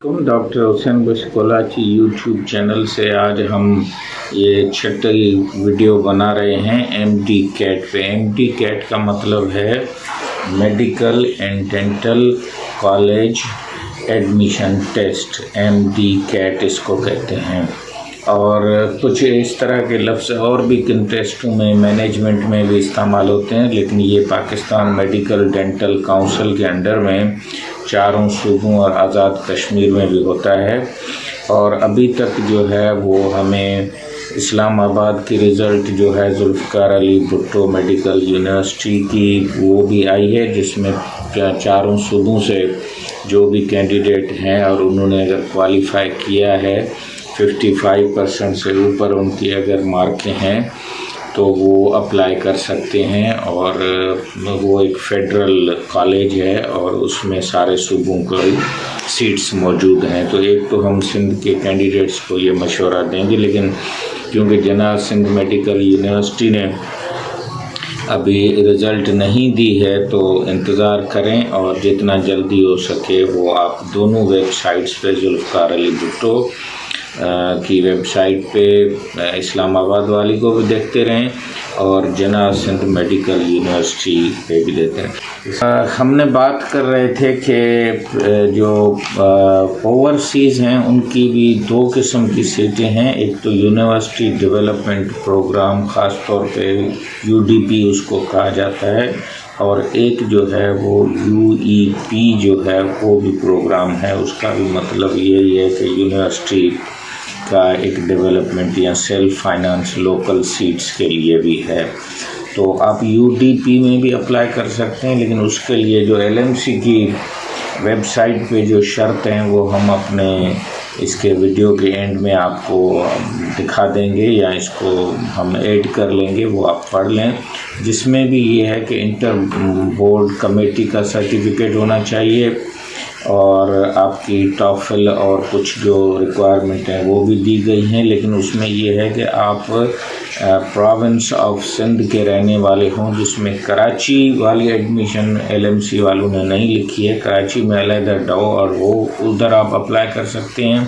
Doctor Hussain بشکولاچی YouTube channel سے آج ہم یہ چھٹی ویڈیو بنا رہے ہیں ایم ڈی کیٹ پہ۔ ایم ڈی کیٹ کا مطلب ہے medical and dental college admission test, M D CAT اس کو کہتے ہیں۔ اور کچھ اس طرح کے لفظ اور بھی کن ٹیسٹوں میں مینجمنٹ میں بھی استعمال ہوتے ہیں، لیکن یہ پاکستان میڈیکل ڈینٹل کونسل کے انڈر میں چاروں صوبوں اور آزاد کشمیر میں بھی ہوتا ہے۔ اور ابھی تک جو ہے وہ ہمیں اسلام آباد کی رزلٹ جو ہے ذوالفقار علی بھٹو میڈیکل یونیورسٹی کی وہ بھی آئی ہے، جس میں چاروں صوبوں سے جو بھی کینڈیڈیٹ ہیں اور انہوں نے اگر کوالیفائی کیا ہے 55% سے اوپر ان کی اگر مارکیں ہیں تو وہ اپلائی کر سکتے ہیں۔ اور وہ ایک فیڈرل کالج ہے اور اس میں سارے صوبوں کو سیٹس موجود ہیں۔ تو ایک تو ہم سندھ کے کینڈیڈیٹس کو یہ مشورہ دیں گے، لیکن کیونکہ جناب سندھ میڈیکل یونیورسٹی نے ابھی رزلٹ نہیں دی ہے تو انتظار کریں، اور جتنا جلدی ہو سکے وہ آپ دونوں ویب سائٹس پہ ذوالفقار علی بھٹو کی ویب سائٹ پہ اسلام آباد والی کو بھی دیکھتے رہیں اور جناب سندھ میڈیکل یونیورسٹی پہ بھی دیکھتے رہیں۔ ہم نے بات کر رہے تھے کہ جو اوورسیز ہیں ان کی بھی دو قسم کی سیٹیں ہیں، ایک تو یونیورسٹی ڈیولپمنٹ پروگرام، خاص طور پہ یو ڈی پی اس کو کہا جاتا ہے، اور ایک جو ہے وہ یو ای پی جو ہے وہ بھی پروگرام ہے۔ اس کا بھی مطلب یہی ہے کہ یونیورسٹی کا ایک ڈیولپمنٹ یا سیلف فائنانس لوکل سیٹس کے لیے بھی ہے۔ تو آپ یو ڈی پی میں بھی اپلائی کر سکتے ہیں، لیکن اس کے لیے جو ایل ایم سی کی ویب سائٹ پہ جو شرط ہیں وہ ہم اپنے اس کے ویڈیو کے اینڈ میں آپ کو دکھا دیں گے، یا اس کو ہم ایڈ کر لیں گے، وہ آپ پڑھ لیں، جس میں بھی یہ ہے کہ انٹر بورڈ کمیٹی کا سرٹیفکیٹ ہونا چاہیے، اور آپ کی ٹافل اور کچھ جو ریکوائرمنٹ ہیں وہ بھی دی گئی ہیں، لیکن اس میں یہ ہے کہ آپ پروونس آف سندھ کے رہنے والے ہوں، جس میں کراچی والی ایڈمیشن ایل ایم سی والوں نے نہیں لکھی ہے، کراچی میں علیحدہ ڈو اور وہ ادھر آپ اپلائی کر سکتے ہیں،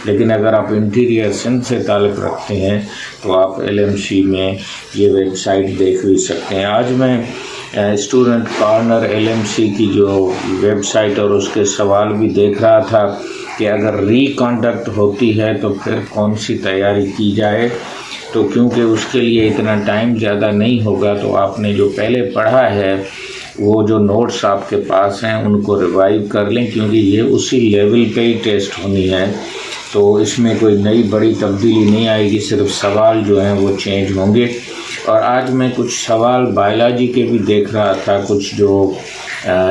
لیکن اگر آپ انٹیریئر سندھ سے تعلق رکھتے ہیں تو آپ ایل ایم سی میں یہ ویب سائٹ دیکھ بھی سکتے ہیں۔ آج میں student corner L M C کی جو ویب سائٹ اور اس کے سوال بھی دیکھ رہا تھا کہ اگر ری کنڈکٹ ہوتی ہے تو پھر کون سی تیاری کی جائے، تو کیونکہ اس کے لیے اتنا ٹائم زیادہ نہیں ہوگا، تو آپ نے جو پہلے پڑھا ہے وہ جو نوٹس آپ کے پاس ہیں ان کو ریوائیو کر لیں، کیونکہ یہ اسی لیول پہ ہی ٹیسٹ ہونی ہے، تو اس میں کوئی نئی بڑی تبدیلی نہیں آئے گی، صرف سوال جو ہیں وہ چینج ہوں گے۔ اور آج میں کچھ سوال بائیولوجی کے بھی دیکھ رہا تھا، کچھ جو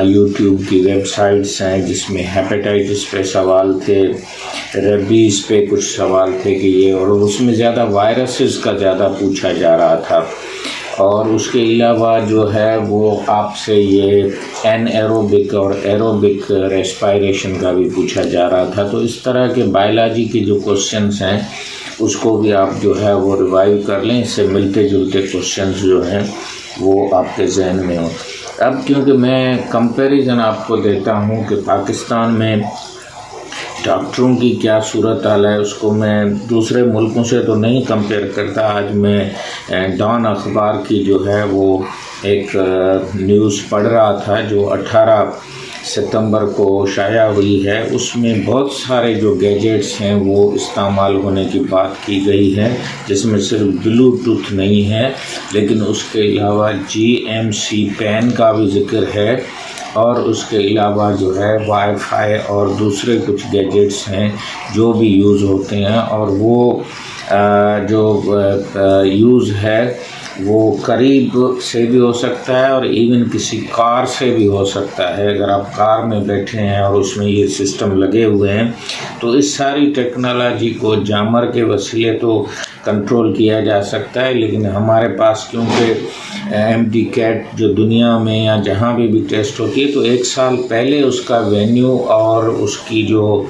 یوٹیوب کی ویب سائٹس ہیں جس میں ہیپیٹائٹس پہ سوال تھے، ریبیز پہ کچھ سوال تھے کہ یہ، اور اس میں زیادہ وائرسز کا زیادہ پوچھا جا رہا تھا، اور اس کے علاوہ جو ہے وہ آپ سے یہ این ایروبک اور ایروبک ریسپائریشن کا بھی پوچھا جا رہا تھا۔ تو اس طرح کے بائیولوجی کے جو کوشچنس ہیں اس کو بھی آپ جو ہے وہ ریوائیو کر لیں، اس سے ملتے جلتے کوشچنس جو ہیں وہ آپ کے ذہن میں ہوں۔ اب کیونکہ میں کمپیریزن آپ کو دیتا ہوں کہ پاکستان میں ڈاکٹروں کی کیا صورتحال ہے، اس کو میں دوسرے ملکوں سے تو نہیں کمپیئر کرتا۔ آج میں ڈان اخبار کی جو ہے وہ ایک نیوز پڑھ رہا تھا جو 18 ستمبر کو شائع ہوئی ہے، اس میں بہت سارے جو گیجٹس ہیں وہ استعمال ہونے کی بات کی گئی ہے، جس میں صرف بلوٹوتھ نہیں ہے، لیکن اس کے علاوہ جی ایم سی پین کا بھی ذکر ہے، اور اس کے علاوہ جو ہے وائی فائی اور دوسرے کچھ گیجٹس ہیں جو بھی یوز ہوتے ہیں، اور وہ جو یوز ہے وہ قریب سے بھی ہو سکتا ہے اور ایون کسی کار سے بھی ہو سکتا ہے۔ اگر آپ کار میں بیٹھے ہیں اور اس میں یہ سسٹم لگے ہوئے ہیں تو اس ساری ٹیکنالوجی کو جامر کے وسیلے تو کنٹرول کیا جا سکتا ہے، لیکن ہمارے پاس کیونکہ ایم ڈی کیٹ جو دنیا میں یا جہاں بھی ٹیسٹ ہوتی ہے تو 1 سال پہلے اس کا وینیو اور اس کی جو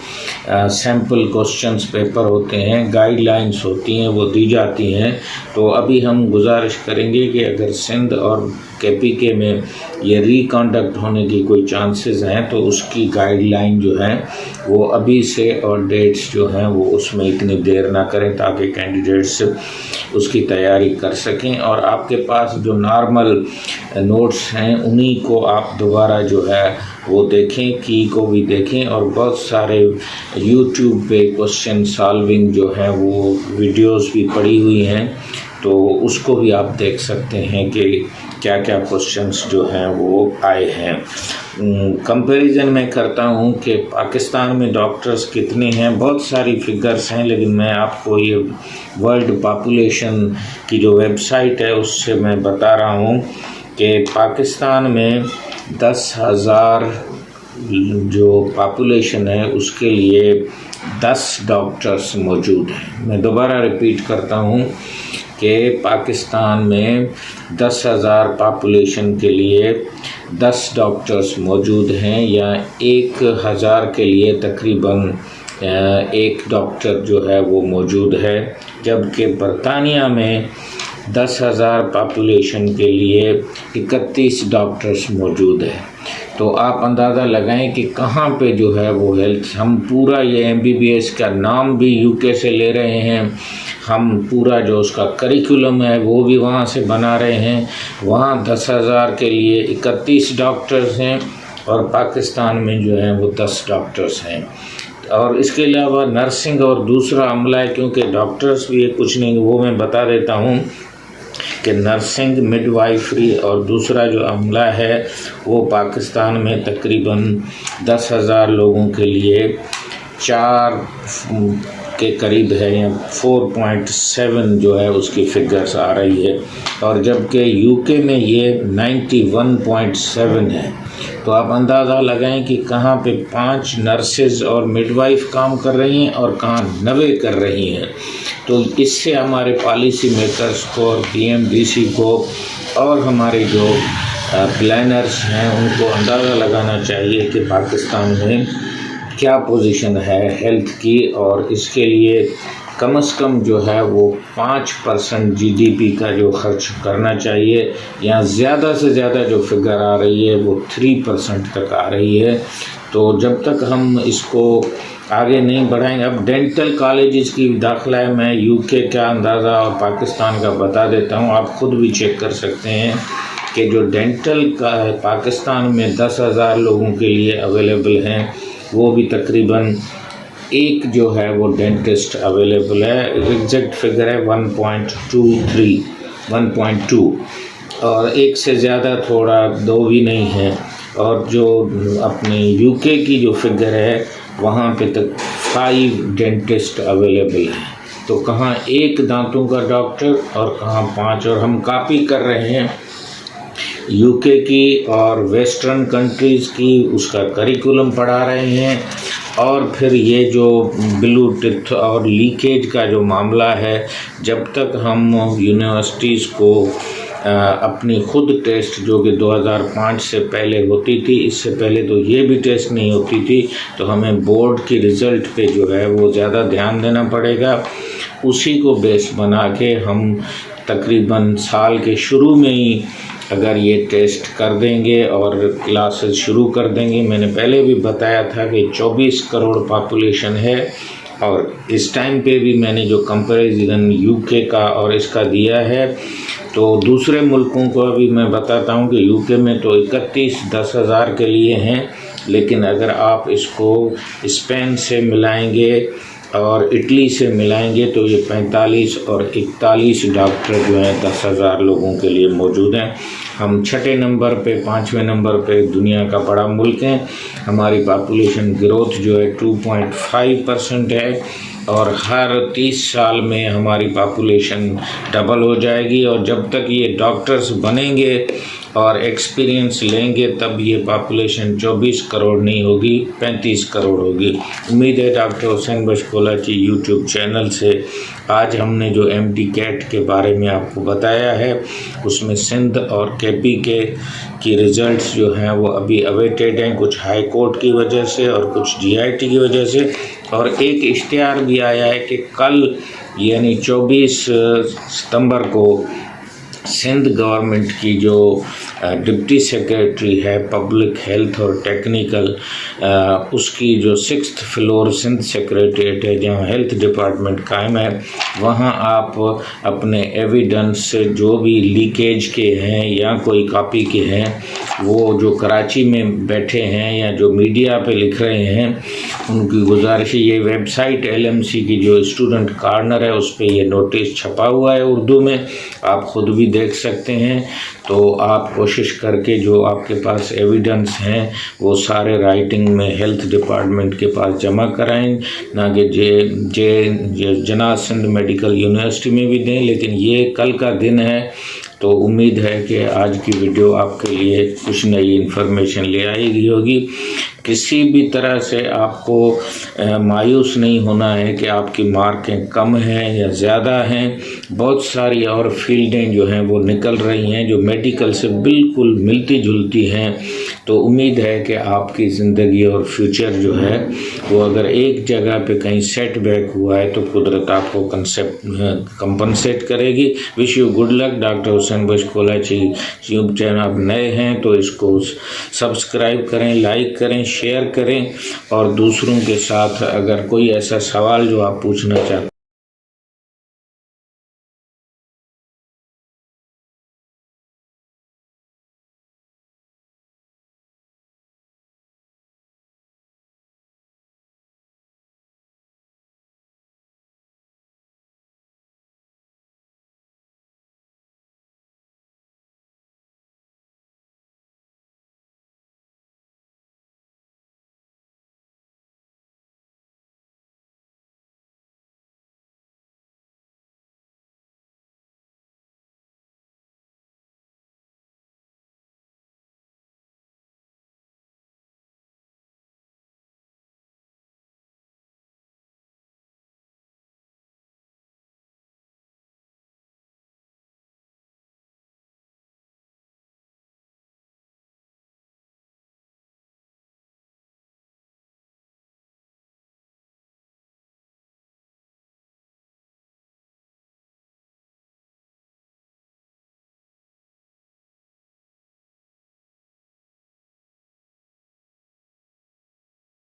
سیمپل کوسچنز پیپر ہوتے ہیں، گائیڈ لائنز ہوتی ہیں، وہ دی جاتی ہیں۔ تو ابھی ہم گزارش کریں گے کہ اگر سندھ اور KPK میں یہ ریکنڈکٹ ہونے کی کوئی چانسز ہیں، تو اس کی گائیڈ لائن جو ہے وہ ابھی سے اور ڈیٹس جو ہیں وہ اس میں اتنی دیر نہ کریں تاکہ کینڈیڈیٹس اس کی تیاری کر سکیں، اور آپ کے پاس جو نارمل نوٹس ہیں انہی کو آپ دوبارہ جو ہے وہ دیکھیں، کی کو بھی دیکھیں، اور بہت سارے یوٹیوب پہ کوشچن سالونگ جو ہے وہ ویڈیوز بھی پڑی ہوئی ہیں، تو اس کو بھی آپ دیکھ سکتے ہیں کہ کیا کیا کوشچنس جو ہیں وہ آئے ہیں۔ کمپیریزن میں کرتا ہوں کہ پاکستان میں ڈاکٹرز کتنے ہیں، بہت ساری فگرز ہیں، لیکن میں آپ کو یہ ورلڈ پاپولیشن کی جو ویب سائٹ ہے اس سے میں بتا رہا ہوں کہ پاکستان میں 10,000 جو پاپولیشن ہے اس کے لیے 10 ڈاکٹرز موجود ہیں۔ میں دوبارہ ریپیٹ کرتا ہوں کہ پاکستان میں 10,000 پاپولیشن کے لیے 10 ڈاکٹرز موجود ہیں، یا 1,000 کے لیے تقریباً 1 ڈاکٹر جو ہے وہ موجود ہے، جبکہ برطانیہ میں 10,000 پاپولیشن کے لیے 31 ڈاکٹرز موجود ہیں۔ تو آپ اندازہ لگائیں کہ کہاں پہ جو ہے وہ ہیلتھ، ہم پورا یہ MBBS کا نام بھی UK سے لے رہے ہیں، ہم پورا جو اس کا کریکولم ہے وہ بھی وہاں سے بنا رہے ہیں، وہاں 10,000 کے لیے 31 ڈاکٹرز ہیں، اور پاکستان میں جو ہیں وہ 10 ڈاکٹرز ہیں۔ اور اس کے علاوہ نرسنگ اور دوسرا عملہ ہے، کیونکہ ڈاکٹرز بھی کچھ نہیں، وہ میں بتا دیتا ہوں کہ نرسنگ، مڈ وائفری اور دوسرا جو عملہ ہے وہ پاکستان میں تقریباً 10,000 لوگوں کے لیے 4 کے قریب ہے، یا 4.7 جو ہے اس کی فگرز آ رہی ہے، اور جبکہ UK میں یہ 91.7 ہے۔ تو آپ اندازہ لگائیں کہ کہاں پہ 5 نرسز اور مڈ وائف کام کر رہی ہیں اور کہاں 90 کر رہی ہیں۔ تو اس سے ہمارے پالیسی میکرز کو اور PMDC کو اور ہمارے جو پلانرز ہیں ان کو اندازہ لگانا چاہیے کہ پاکستان میں کیا پوزیشن ہے ہیلتھ کی، اور اس کے لیے کم از کم جو ہے وہ 5% GDP کا جو خرچ کرنا چاہیے، یا زیادہ سے زیادہ جو فگر آ رہی ہے وہ 3% تک آ رہی ہے۔ تو جب تک ہم اس کو آگے نہیں بڑھائیں گے، اب ڈینٹل کالجز کی داخلہ ہے، میں UK کا اندازہ اور پاکستان کا بتا دیتا ہوں، آپ خود بھی چیک کر سکتے ہیں کہ جو ڈینٹل کا پاکستان میں 10,000 لوگوں کے لیے اویلیبل ہیں، وہ بھی تقریباً 1 جو ہے وہ ڈینٹسٹ اویلیبل ہے، ایگزیکٹ فگر ہے 1.2، اور 1 سے زیادہ تھوڑا 2 بھی نہیں ہے، اور جو اپنے UK کی جو فگر ہے وہاں پہ تک 5 ڈینٹسٹ اویلیبل ہیں۔ تو کہاں 1 دانتوں کا ڈاکٹر اور کہاں 5، اور ہم کاپی کر رہے ہیں UK کی اور ویسٹرن کنٹریز کی، اس کا کریکولم پڑھا رہے ہیں، اور پھر یہ جو بلو ٹتھ اور لیکیج کا جو معاملہ ہے، جب تک ہم یونیورسٹیز کو اپنی خود ٹیسٹ جو کہ 2005 سے پہلے ہوتی تھی، اس سے پہلے تو یہ بھی ٹیسٹ نہیں ہوتی تھی، تو ہمیں بورڈ کی رزلٹ پہ جو ہے وہ زیادہ دھیان دینا پڑے گا۔ اسی کو بیس بنا کے ہم تقریباً سال کے شروع میں ہی اگر یہ ٹیسٹ کر دیں گے اور کلاسز شروع کر دیں گے، میں نے پہلے بھی بتایا تھا کہ 24 کروڑ پاپولیشن ہے، اور اس ٹائم پہ بھی میں نے جو کمپیریزن UK کا اور اس کا دیا ہے، تو دوسرے ملکوں کو ابھی میں بتاتا ہوں کہ UK میں تو 31 10,000 کے لیے ہیں، لیکن اگر آپ اس کو اسپین سے ملائیں گے اور اٹلی سے ملائیں گے تو یہ 45 اور 41 ڈاکٹر جو ہیں 10,000 لوگوں کے لیے موجود ہیں۔ ہم 6 نمبر پہ 5ویں نمبر پہ دنیا کا بڑا ملک ہے، ہماری پاپولیشن گروتھ جو ہے 2.5% ہے، اور ہر 30 سال میں ہماری پاپولیشن ڈبل ہو جائے گی، اور جب تک یہ ڈاکٹرز بنیں گے اور ایکسپیرینس لیں گے تب یہ پاپولیشن 24 کروڑ نہیں ہوگی، 35 کروڑ ہوگی۔ امید ہے doctor Hussain Bakhsh Kolachi YouTube channel سے آج ہم نے جو MD کیٹ کے بارے میں آپ کو بتایا ہے، اس میں سندھ اور KPK کی ریزلٹس جو ہیں وہ ابھی اویٹیڈ ہیں، کچھ ہائی کورٹ کی وجہ سے اور کچھ GIT کی وجہ سے، اور ایک اشتہار بھی آیا ہے کہ کل یعنی 24 ستمبر کو سندھ گورنمنٹ کی جو ڈپٹی سیکریٹری ہے پبلک ہیلتھ اور ٹیکنیکل، اس کی جو 6th فلور سندھ سیکریٹریٹ ہے جہاں ہیلتھ ڈپارٹمنٹ قائم ہے، وہاں آپ اپنے ایویڈنس جو بھی لیکیج کے ہیں یا کوئی کاپی کے ہیں، وہ جو کراچی میں بیٹھے ہیں یا جو میڈیا پہ لکھ رہے ہیں، ان کی گزارش ہے۔ یہ ویب سائٹ LMC کی جو اسٹوڈنٹ کارنر ہے اس پہ یہ نوٹس چھپا ہوا ہے اردو میں، آپ خود بھی دیکھ سکتے ہیں۔ تو آپ کوشش کر کے جو آپ کے پاس ایویڈنس ہیں وہ سارے رائٹنگ میں ہیلتھ ڈپارٹمنٹ کے پاس جمع کرائیں، نہ کہ جناح سندھ میڈیکل یونیورسٹی میں بھی دیں، لیکن یہ کل کا دن ہے تو امید ہے کہ آج کی ویڈیو آپ کے لیے کچھ نئی انفارمیشن لے آئے گی ہوگی۔ کسی بھی طرح سے آپ کو مایوس نہیں ہونا ہے کہ آپ کی مارکیں کم ہیں یا زیادہ ہیں، بہت ساری اور فیلڈیں جو ہیں وہ نکل رہی ہیں جو میڈیکل سے بالکل ملتی جلتی ہیں۔ تو امید ہے کہ آپ کی زندگی اور فیوچر جو ہے وہ اگر ایک جگہ پہ کہیں سیٹ بیک ہوا ہے تو قدرت آپ کو کمپنسیٹ کرے گی۔ Wish you good luck. Doctor Hussain Bakhsh Kolachi YouTube channel آپ نئے ہیں تو اس کو سبسکرائب کریں، لائک کریں، شیئر کریں، اور دوسروں کے ساتھ اگر کوئی ایسا سوال جو آپ پوچھنا چاہتے ہیں